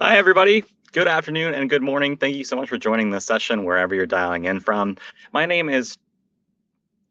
Hi, everybody. Good afternoon and good morning. Thank you so much for joining this session wherever you're dialing in from. My name is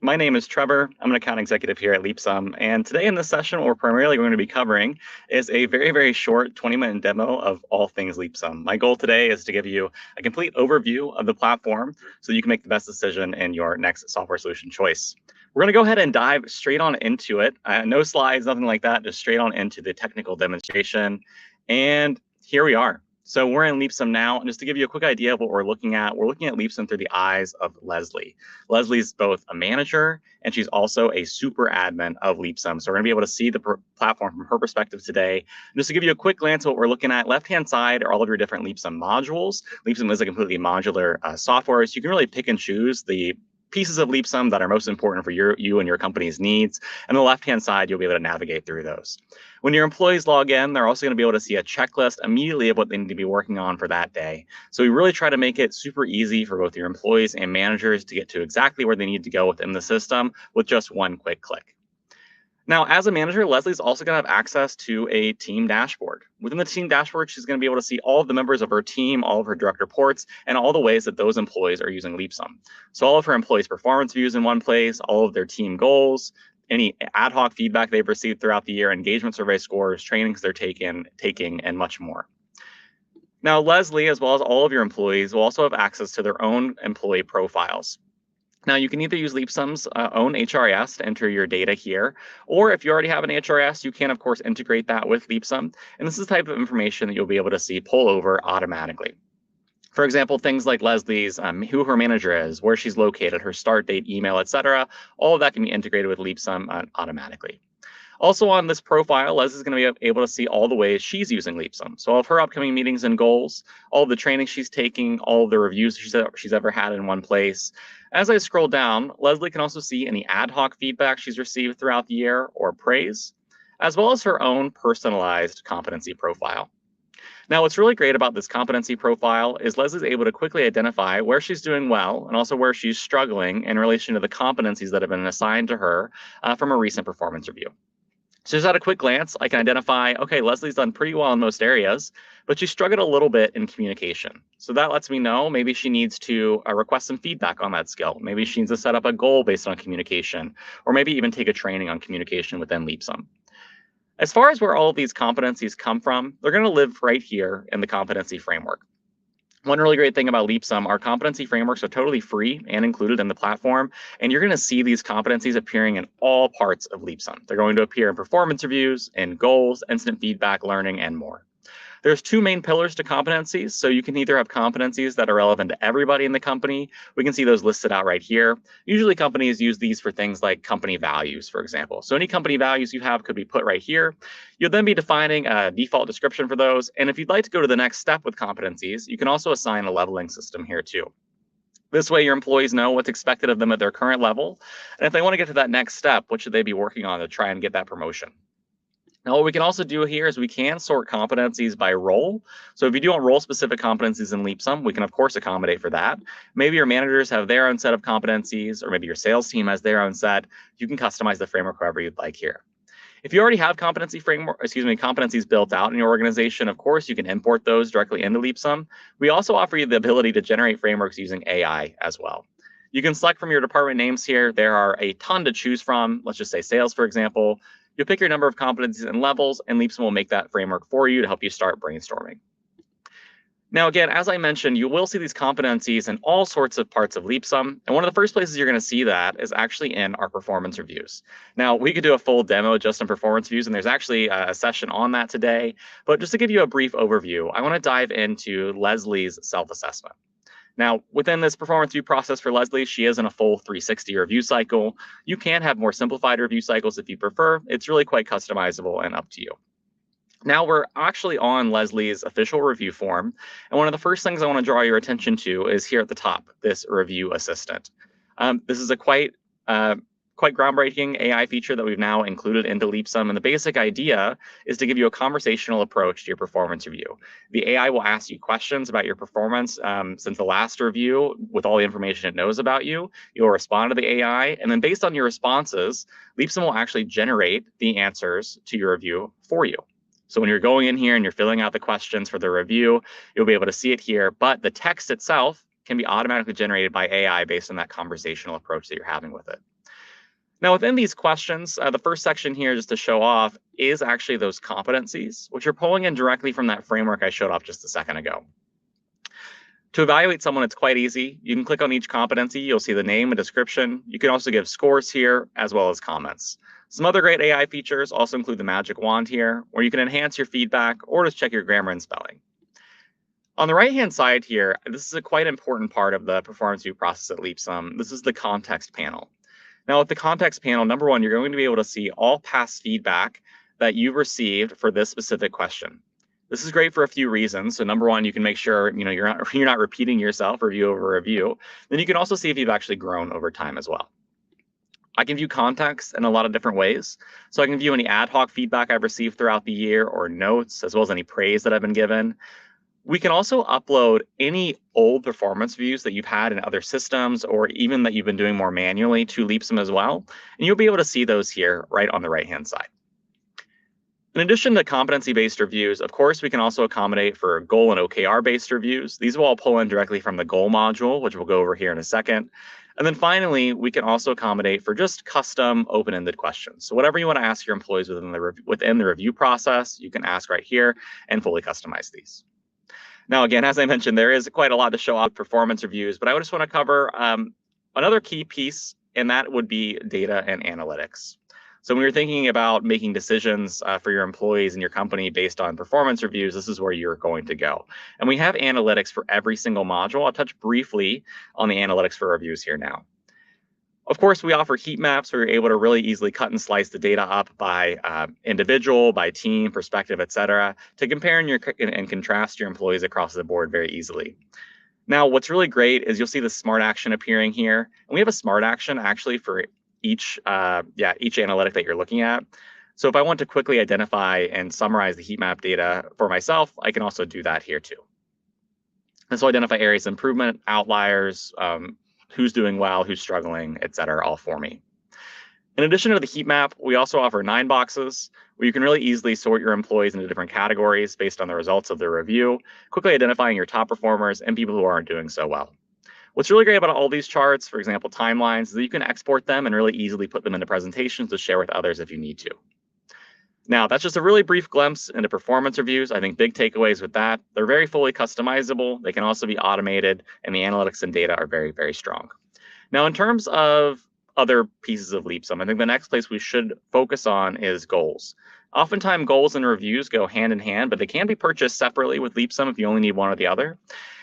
my name is Trevor. I'm an account executive here at Leapsome, and today in this session, what we're primarily going to be covering is a very, very short 20-minute demo of all things Leapsome. My goal today is to give you a complete overview of the platform so you can make the best decision in your next software solution choice. We're going to go ahead and dive straight on into it. No slides, nothing like that, just straight on into the technical demonstration. And here we are. So we're in Leapsome now, and just to give you a quick idea of what we're looking at Leapsome through the eyes of Leslie. Leslie's both a manager and she's also a super admin of Leapsome. So we're going to be able to see the platform from her perspective today. Just to give you a quick glance of what we're looking at, left-hand side are all of your different Leapsome modules. Leapsome is a completely modular software, so you can really pick and choose the pieces of Leapsome that are most important for you and your company's needs. And on the left-hand side, you'll be able to navigate through those. When your employees log in, they're also going to be able to see a checklist immediately of what they need to be working on for that day. So we really try to make it super easy for both your employees and managers to get to exactly where they need to go within the system with just one quick click. Now, as a manager, Leslie's also going to have access to a team dashboard. Within the team dashboard, she's going to be able to see all of the members of her team, all of her direct reports, and all the ways that those employees are using Leapsome. So all of her employees' performance views in one place, all of their team goals, any ad hoc feedback they've received throughout the year, engagement survey scores, trainings they're taking, and much more. Now, Leslie, as well as all of your employees, will also have access to their own employee profiles. Now, you can either use Leapsome's own HRIS to enter your data here, or if you already have an HRIS, you can, of course, integrate that with Leapsome. And this is the type of information that you'll be able to see pull over automatically. For example, things like Leslie's, who her manager is, where she's located, her start date, email, etc. All of that can be integrated with Leapsome automatically. Also on this profile, Leslie's going to be able to see all the ways she's using Leapsome. So all of her upcoming meetings and goals, all of the training she's taking, all of the reviews she's ever had in one place. As I scroll down, Leslie can also see any ad hoc feedback she's received throughout the year or praise, as well as her own personalized competency profile. Now, what's really great about this competency profile is Leslie's able to quickly identify where she's doing well and also where she's struggling in relation to the competencies that have been assigned to her from a recent performance review. So just at a quick glance, I can identify, okay, Leslie's done pretty well in most areas, but she struggled a little bit in communication. So that lets me know maybe she needs to request some feedback on that skill. Maybe she needs to set up a goal based on communication, or maybe even take a training on communication within Leapsome. As far as where all of these competencies come from, they're going to live right here in the competency framework. One really great thing about Leapsome, our competency frameworks are totally free and included in the platform, and you're going to see these competencies appearing in all parts of Leapsome. They're going to appear in performance reviews, in goals, instant feedback, learning, and more. There's two main pillars to competencies. So you can either have competencies that are relevant to everybody in the company. We can see those listed out right here. Usually companies use these for things like company values, for example. So any company values you have could be put right here. You'll then be defining a default description for those. And if you'd like to go to the next step with competencies, you can also assign a leveling system here too. This way, your employees know what's expected of them at their current level. And if they want to get to that next step, what should they be working on to try and get that promotion? Now, what we can also do here is we can sort competencies by role. So if you do want role-specific competencies in Leapsome, we can, of course, accommodate for that. Maybe your managers have their own set of competencies, or maybe your sales team has their own set. You can customize the framework however you'd like here. If you already have competencies built out in your organization, of course, you can import those directly into Leapsome. We also offer you the ability to generate frameworks using AI as well. You can select from your department names here. There are a ton to choose from. Let's just say sales, for example. You'll pick your number of competencies and levels, and Leapsome will make that framework for you to help you start brainstorming. Now, again, as I mentioned, you will see these competencies in all sorts of parts of Leapsome. And one of the first places you're going to see that is actually in our performance reviews. Now, we could do a full demo just on performance reviews, and there's actually a session on that today. But just to give you a brief overview, I want to dive into Leslie's self-assessment. Now, within this performance review process for Leslie, she is in a full 360 review cycle. You can have more simplified review cycles if you prefer. It's really quite customizable and up to you. Now we're actually on Leslie's official review form. And one of the first things I want to draw your attention to is here at the top, this review assistant. This is a quite groundbreaking AI feature that we've now included into Leapsome. And the basic idea is to give you a conversational approach to your performance review. The AI will ask you questions about your performance since the last review with all the information it knows about you. You'll respond to the AI. And then based on your responses, Leapsome will actually generate the answers to your review for you. So when you're going in here and you're filling out the questions for the review, you'll be able to see it here, but the text itself can be automatically generated by AI based on that conversational approach that you're having with it. Now, within these questions, the first section here, just to show off, is actually those competencies, which are pulling in directly from that framework I showed off just a second ago. To evaluate someone, it's quite easy. You can click on each competency. You'll see the name and description. You can also give scores here, as well as comments. Some other great AI features also include the magic wand here, where you can enhance your feedback or just check your grammar and spelling. On the right-hand side here, this is a quite important part of the performance review process at Leapsome. This is the context panel. Now, with the context panel, number one, you're going to be able to see all past feedback that you've received for this specific question. This is great for a few reasons. So number one, you can make sure you're not repeating yourself review over review. Then you can also see if you've actually grown over time as well. I can view context in a lot of different ways. So I can view any ad hoc feedback I've received throughout the year or notes, as well as any praise that I've been given. We can also upload any old performance reviews that you've had in other systems or even that you've been doing more manually to Leapsome as well. And you'll be able to see those here right on the right-hand side. In addition to competency-based reviews, of course, we can also accommodate for goal and OKR-based reviews. These will all pull in directly from the goal module, which we'll go over here in a second. And then finally, we can also accommodate for just custom open-ended questions. So whatever you want to ask your employees within the review process, you can ask right here and fully customize these. Now, again, as I mentioned, there is quite a lot to show off performance reviews, but I just want to cover another key piece, and that would be data and analytics. So when you're thinking about making decisions for your employees and your company based on performance reviews, this is where you're going to go. And we have analytics for every single module. I'll touch briefly on the analytics for reviews here now. Of course, we offer heat maps where you're able to really easily cut and slice the data up by individual, by team, perspective, et cetera, to compare and contrast your employees across the board very easily. Now, what's really great is you'll see the smart action appearing here. And we have a smart action actually for each analytic that you're looking at. So if I want to quickly identify and summarize the heat map data for myself, I can also do that here too. And so identify areas of improvement, outliers, who's doing well, who's struggling, et cetera, all for me. In addition to the heat map, we also offer 9 boxes where you can really easily sort your employees into different categories based on the results of the review, quickly identifying your top performers and people who aren't doing so well. What's really great about all these charts, for example, timelines, is that you can export them and really easily put them into presentations to share with others if you need to. Now, that's just a really brief glimpse into performance reviews. I think big takeaways with that, they're very fully customizable. They can also be automated, and the analytics and data are very, very strong. Now, in terms of other pieces of Leapsome, I think the next place we should focus on is goals. Oftentimes, goals and reviews go hand in hand, but they can be purchased separately with Leapsome if you only need one or the other.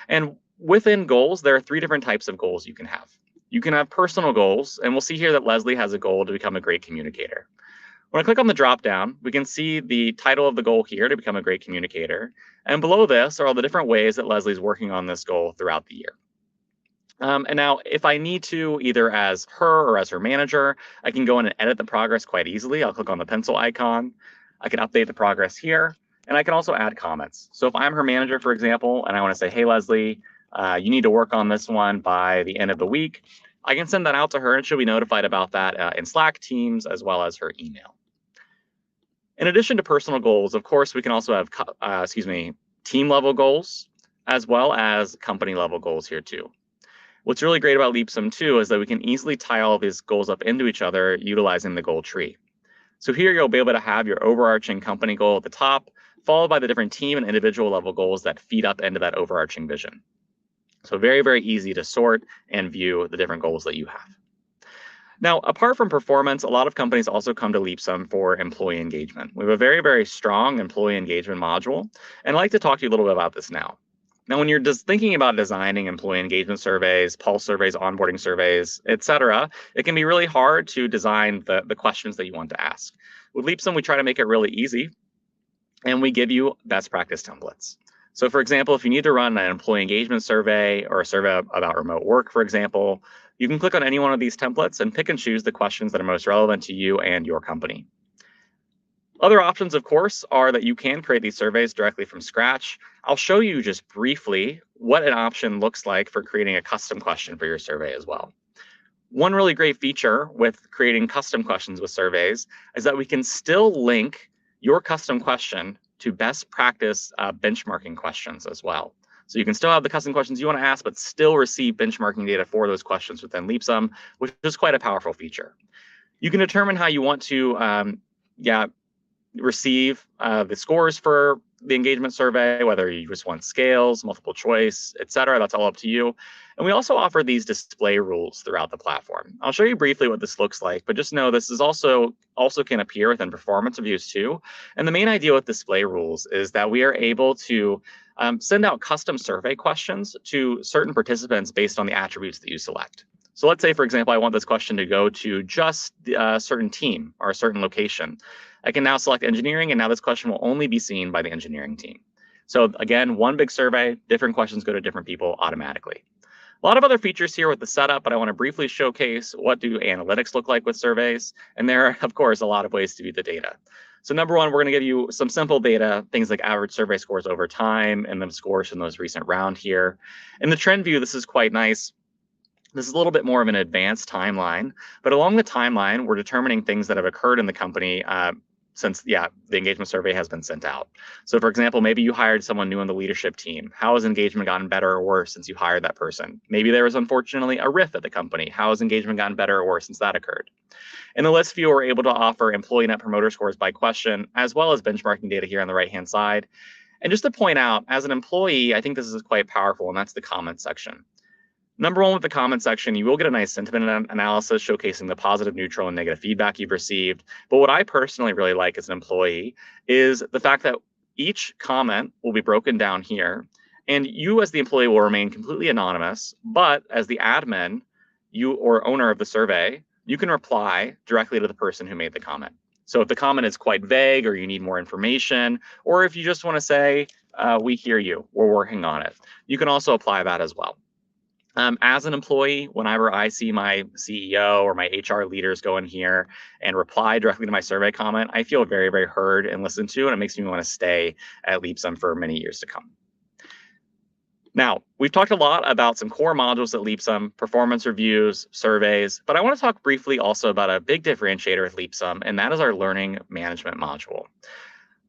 And within goals, there are 3 different types of goals you can have. You can have personal goals, and we'll see here that Leslie has a goal to become a great communicator. When I click on the drop-down, we can see the title of the goal here, to become a great communicator. And below this are all the different ways that Leslie's working on this goal throughout the year. And now, if I need to, either as her or as her manager, I can go in and edit the progress quite easily. I'll click on the pencil icon. I can update the progress here, and I can also add comments. So if I'm her manager, for example, and I want to say, hey, Leslie, you need to work on this one by the end of the week, I can send that out to her, and she'll be notified about that in Slack, Teams, as well as her email. In addition to personal goals, of course, we can also have team level goals, as well as company level goals here too. What's really great about Leapsome too is that we can easily tie all of these goals up into each other utilizing the goal tree. So here you'll be able to have your overarching company goal at the top, followed by the different team and individual level goals that feed up into that overarching vision. So very, very easy to sort and view the different goals that you have. Now, apart from performance, a lot of companies also come to Leapsome for employee engagement. We have a very, very strong employee engagement module, and I'd like to talk to you a little bit about this now. Now, when you're just thinking about designing employee engagement surveys, pulse surveys, onboarding surveys, et cetera, it can be really hard to design the questions that you want to ask. With Leapsome, we try to make it really easy, and we give you best practice templates. So for example, if you need to run an employee engagement survey or a survey about remote work, for example, you can click on any one of these templates and pick and choose the questions that are most relevant to you and your company. Other options, of course, are that you can create these surveys directly from scratch. I'll show you just briefly what an option looks like for creating a custom question for your survey as well. One really great feature with creating custom questions with surveys is that we can still link your custom question to best practice benchmarking questions as well. So you can still have the custom questions you want to ask, but still receive benchmarking data for those questions within Leapsome, which is quite a powerful feature. You can determine how you want to receive the scores for the engagement survey, whether you just want scales, multiple choice, etc. That's all up to you. And we also offer these display rules throughout the platform. I'll show you briefly what this looks like, but just know this is also can appear within performance reviews too. And the main idea with display rules is that we are able to send out custom survey questions to certain participants based on the attributes that you select. So let's say, for example, I want this question to go to just a certain team or a certain location. I can now select engineering, and now this question will only be seen by the engineering team. So again, one big survey, different questions go to different people automatically. A lot of other features here with the setup, but I want to briefly showcase what do analytics look like with surveys. And there are, of course, a lot of ways to view the data. So number one, we're going to give you some simple data, things like average survey scores over time, and then scores from those recent round here. In the trend view, this is quite nice. This is a little bit more of an advanced timeline, but along the timeline, we're determining things that have occurred in the company since the engagement survey has been sent out. So for example, maybe you hired someone new on the leadership team. How has engagement gotten better or worse since you hired that person? Maybe there was unfortunately a riff at the company. How has engagement gotten better or worse since that occurred? In the list view, we're able to offer employee net promoter scores by question, as well as benchmarking data here on the right-hand side. And just to point out, as an employee, I think this is quite powerful, and that's the comments section. Number one, with the comment section, you will get a nice sentiment analysis showcasing the positive, neutral, and negative feedback you've received. But what I personally really like as an employee is the fact that each comment will be broken down here, and you as the employee will remain completely anonymous. But as the admin, you or owner of the survey, you can reply directly to the person who made the comment. So if the comment is quite vague or you need more information, or if you just want to say, we hear you, we're working on it, you can also apply that as well. As an employee, whenever I see my CEO or my HR leaders go in here and reply directly to my survey comment, I feel very, very heard and listened to, and it makes me want to stay at Leapsome for many years to come. Now, we've talked a lot about some core modules at Leapsome, performance reviews, surveys, but I want to talk briefly also about a big differentiator with Leapsome, and that is our learning management module.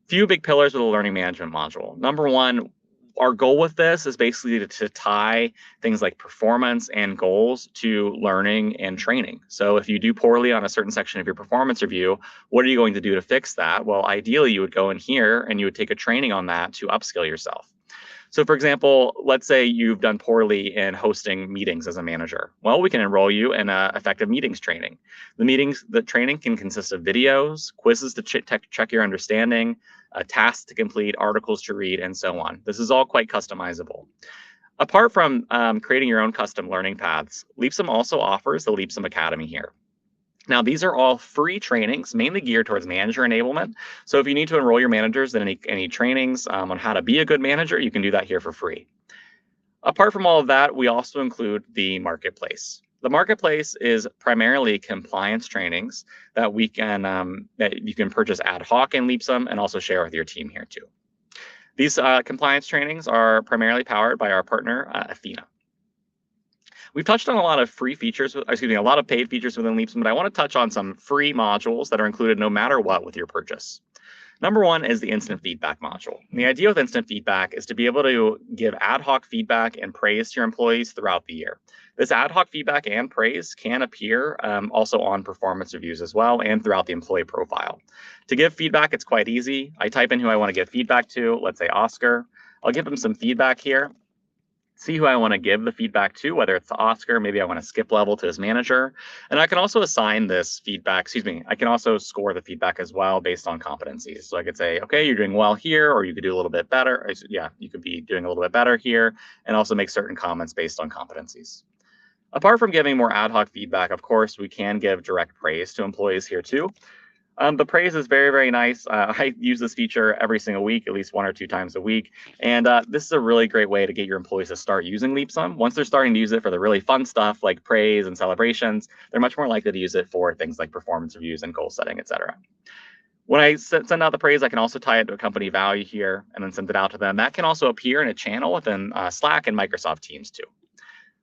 Few big pillars with a learning management module. Number one, our goal with this is basically to tie things like performance and goals to learning and training. So if you do poorly on a certain section of your performance review, what are you going to do to fix that? Well, ideally, you would go in here and you would take a training on that to upskill yourself. So for example, let's say you've done poorly in hosting meetings as a manager. Well, we can enroll you in effective meetings training. The training can consist of videos, quizzes to check your understanding, tasks to complete, articles to read, and so on. This is all quite customizable. Apart from creating your own custom learning paths, Leapsome also offers the Leapsome Academy here. Now, these are all free trainings, mainly geared towards manager enablement. So if you need to enroll your managers in any trainings on how to be a good manager, you can do that here for free. Apart from all of that, we also include the marketplace. The marketplace is primarily compliance trainings that we can that you can purchase ad hoc in Leapsome and also share with your team here too. These compliance trainings are primarily powered by our partner, Athena. We've touched on a lot of free features, a lot of paid features within Leapsome, but I want to touch on some free modules that are included no matter what with your purchase. Number one is the instant feedback module. And the idea with instant feedback is to be able to give ad hoc feedback and praise to your employees throughout the year. This ad hoc feedback and praise can appear also on performance reviews as well and throughout the employee profile. To give feedback, it's quite easy. I type in who I want to give feedback to, let's say Oscar. I'll give them some feedback here. See who I want to give the feedback to, whether it's to Oscar, maybe I want to skip level to his manager. And I can also assign this feedback, I can also score the feedback as well based on competencies. So I could say, okay, you're doing well here, or you could do a little bit better. Yeah, you could be doing a little bit better here, and also make certain comments based on competencies. Apart from giving more ad hoc feedback, of course, we can give direct praise to employees here too. The praise is very, very nice. I use this feature every single week, at least 1 or 2 times a week. And this is a really great way to get your employees to start using Leapsome. Once they're starting to use it for the really fun stuff like praise and celebrations, they're much more likely to use it for things like performance reviews and goal setting, etc. When I send out the praise, I can also tie it to a company value here and then send it out to them. That can also appear in a channel within Slack and Microsoft Teams too.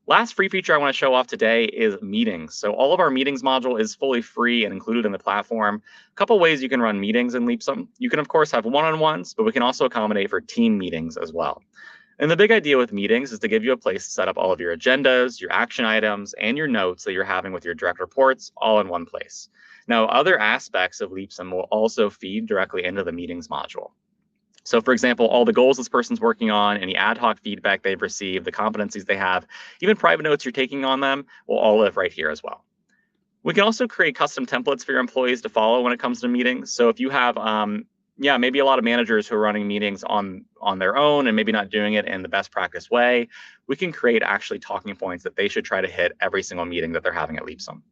Last free feature I want to show off today is meetings. So all of our meetings module is fully free and included in the platform. A couple ways you can run meetings in Leapsome. You can, of course, have one-on-ones, but we can also accommodate for team meetings as well. And the big idea with meetings is to give you a place to set up all of your agendas, your action items, and your notes that you're having with your direct reports all in one place. Now, other aspects of Leapsome will also feed directly into the meetings module. So, for example, all the goals this person's working on, any ad hoc feedback they've received, the competencies they have, even private notes you're taking on them will all live right here as well. We can also create custom templates for your employees to follow when it comes to meetings. So if you have, maybe a lot of managers who are running meetings on their own and maybe not doing it in the best practice way, we can create actually talking points that they should try to hit every single meeting that they're having at Leapsome.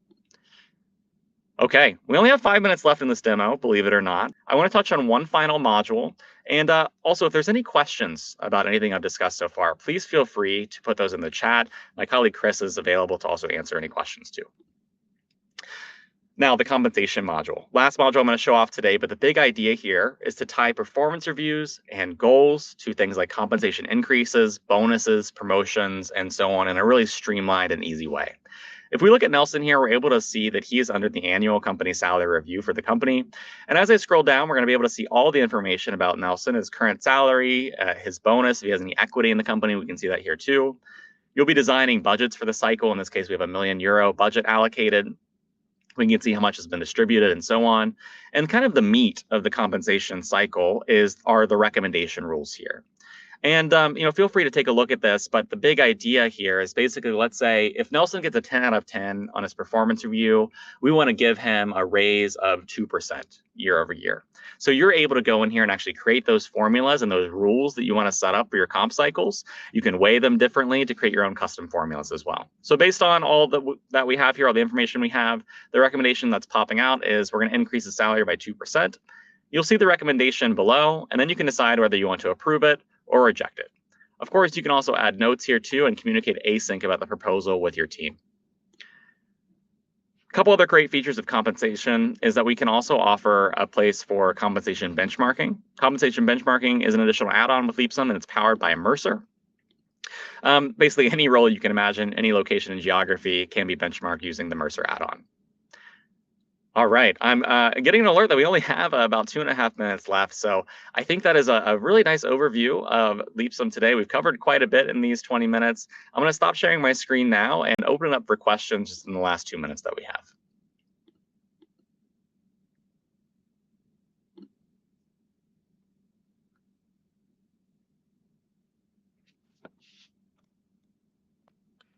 Okay, we only have 5 minutes left in this demo, believe it or not. I want to touch on one final module. And also, if there's any questions about anything I've discussed so far, please feel free to put those in the chat. My colleague Chris is available to also answer any questions too. Now, the compensation module. Last module I'm going to show off today, but the big idea here is to tie performance reviews and goals to things like compensation increases, bonuses, promotions, and so on in a really streamlined and easy way. If we look at Nelson here, we're able to see that he is under the annual company salary review for the company. And as I scroll down, we're going to be able to see all the information about Nelson, his current salary, his bonus. If he has any equity in the company, we can see that here too. You'll be designing budgets for the cycle. In this case, we have a €1 million budget allocated. We can see how much has been distributed and so on. And kind of the meat of the compensation cycle are the recommendation rules here. And feel free to take a look at this. But the big idea here is basically, let's say if Nelson gets a 10 out of 10 on his performance review, we want to give him a raise of 2% year over year. So you're able to go in here and actually create those formulas and those rules that you want to set up for your comp cycles. You can weigh them differently to create your own custom formulas as well. So based on all that we have here, all the information we have, the recommendation that's popping out is we're going to increase the salary by 2%. You'll see the recommendation below, and then you can decide whether you want to approve it or reject it. Of course, you can also add notes here too and communicate async about the proposal with your team. A couple other great features of compensation is that we can also offer a place for compensation benchmarking. Compensation benchmarking is an additional add-on with Leapsome, and it's powered by Mercer. Basically, any role you can imagine, any location in geography can be benchmarked using the Mercer add-on. All right, I'm getting an alert that we only have about 2.5 minutes left. So I think that is a really nice overview of Leapsome today. We've covered quite a bit in these 20 minutes. I'm going to stop sharing my screen now and open it up for questions just in the last 2 minutes that we have.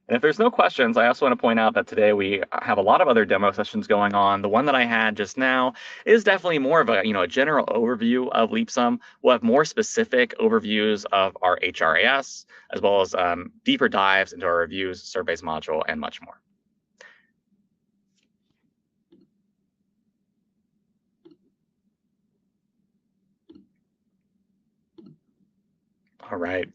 And if there's no questions, I also want to point out that today we have a lot of other demo sessions going on. The one that I had just now is definitely more of a general overview of Leapsome. We'll have more specific overviews of our HRAS, as well as deeper dives into our reviews, surveys module, and much more. All right.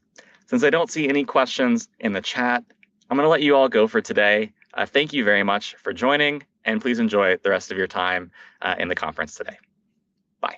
Since I don't see any questions in the chat, I'm going to let you all go for today. Thank you very much for joining, and please enjoy the rest of your time in the conference today. Bye.